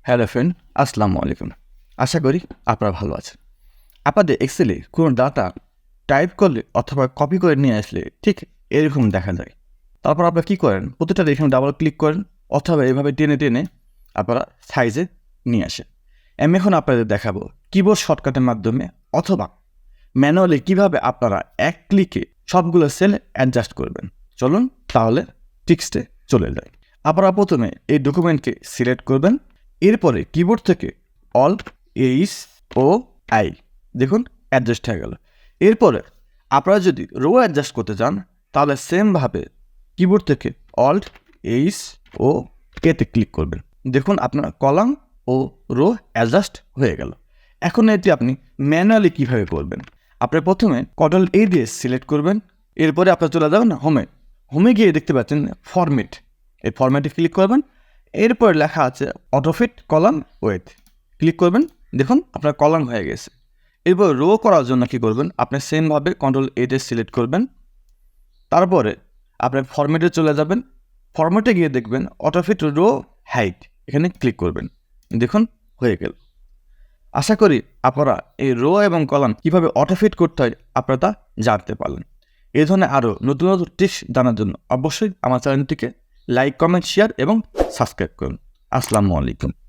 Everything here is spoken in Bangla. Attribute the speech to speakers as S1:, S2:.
S1: হ্যালো ফ্রেন্ড, আসসালামু আলাইকুম। আশা করি আপনারা ভালো আছেন। আপনাদের এক্সেলে কোনো ডাটা টাইপ করলে অথবা কপি করে নিয়ে আসলে ঠিক এরকম দেখা যায়। তারপর আপনারা কী করেন, প্রতিটা এখানে ডাবল ক্লিক করেন অথবা এভাবে টেনে টেনে আপনারা সাইজে নিয়ে আসেন। আমি এখন আপনাদের দেখাবো কিবোর্ড শর্টকাটের মাধ্যমে অথবা ম্যানুয়ালি কীভাবে আপনারা এক ক্লিকে সবগুলো সেল অ্যাডজাস্ট করবেন। চলুন তাহলে টিক্সটে চলে যাই। আপনারা প্রথমে এই ডকুমেন্টকে সিলেক্ট করবেন। এরপরে কিবোর্ড থেকে অল্ট এইচ ও আই দেখুন অ্যাডজাস্ট হয়ে গেল। এরপরে আপনারা যদি রো অ্যাডজাস্ট করতে চান তাহলে সেমভাবে কিবোর্ড থেকে অল্ট এইচ ও এতে ক্লিক করবেন। দেখুন আপনার কলাম ও রো অ্যাডজাস্ট হয়ে গেল। এখন এটি আপনি ম্যানুয়ালি কীভাবে করবেন, আপনি প্রথমে কন্ট্রোল এ দিয়ে সিলেক্ট করবেন। এরপরে আপনার চলে যাবেন হোমে গিয়ে দেখতে পাচ্ছেন ফরম্যাট, এই ফরম্যাটে ক্লিক করবেন। এরপর লেখা আছে অটোফিট কলাম ওয়েথ, ক্লিক করবেন। দেখুন আপনার কলাম হয়ে গেছে। এরপর রো করার জন্য কী করবেন, আপনি সেমভাবে কন্ট্রোল এতে সিলেক্ট করবেন। তারপরে আপনি ফরম্যাটে চলে যাবেন। ফরম্যাটে গিয়ে দেখবেন অটোফিট রো হাইট, এখানে ক্লিক করবেন। দেখুন হয়ে গেল। আশা করি আপনারা এই রো এবং কলাম কীভাবে অটোফিট করতে হয় আপনারা তা জানতে পারলেন। এই ধরনের আরও নতুন নতুন টিপস জানার জন্য অবশ্যই আমার চ্যানেলটিকে লাইক, কমেন্ট, শেয়ার এবং সাবস্ক্রাইব করুন। আসসালামু আলাইকুম।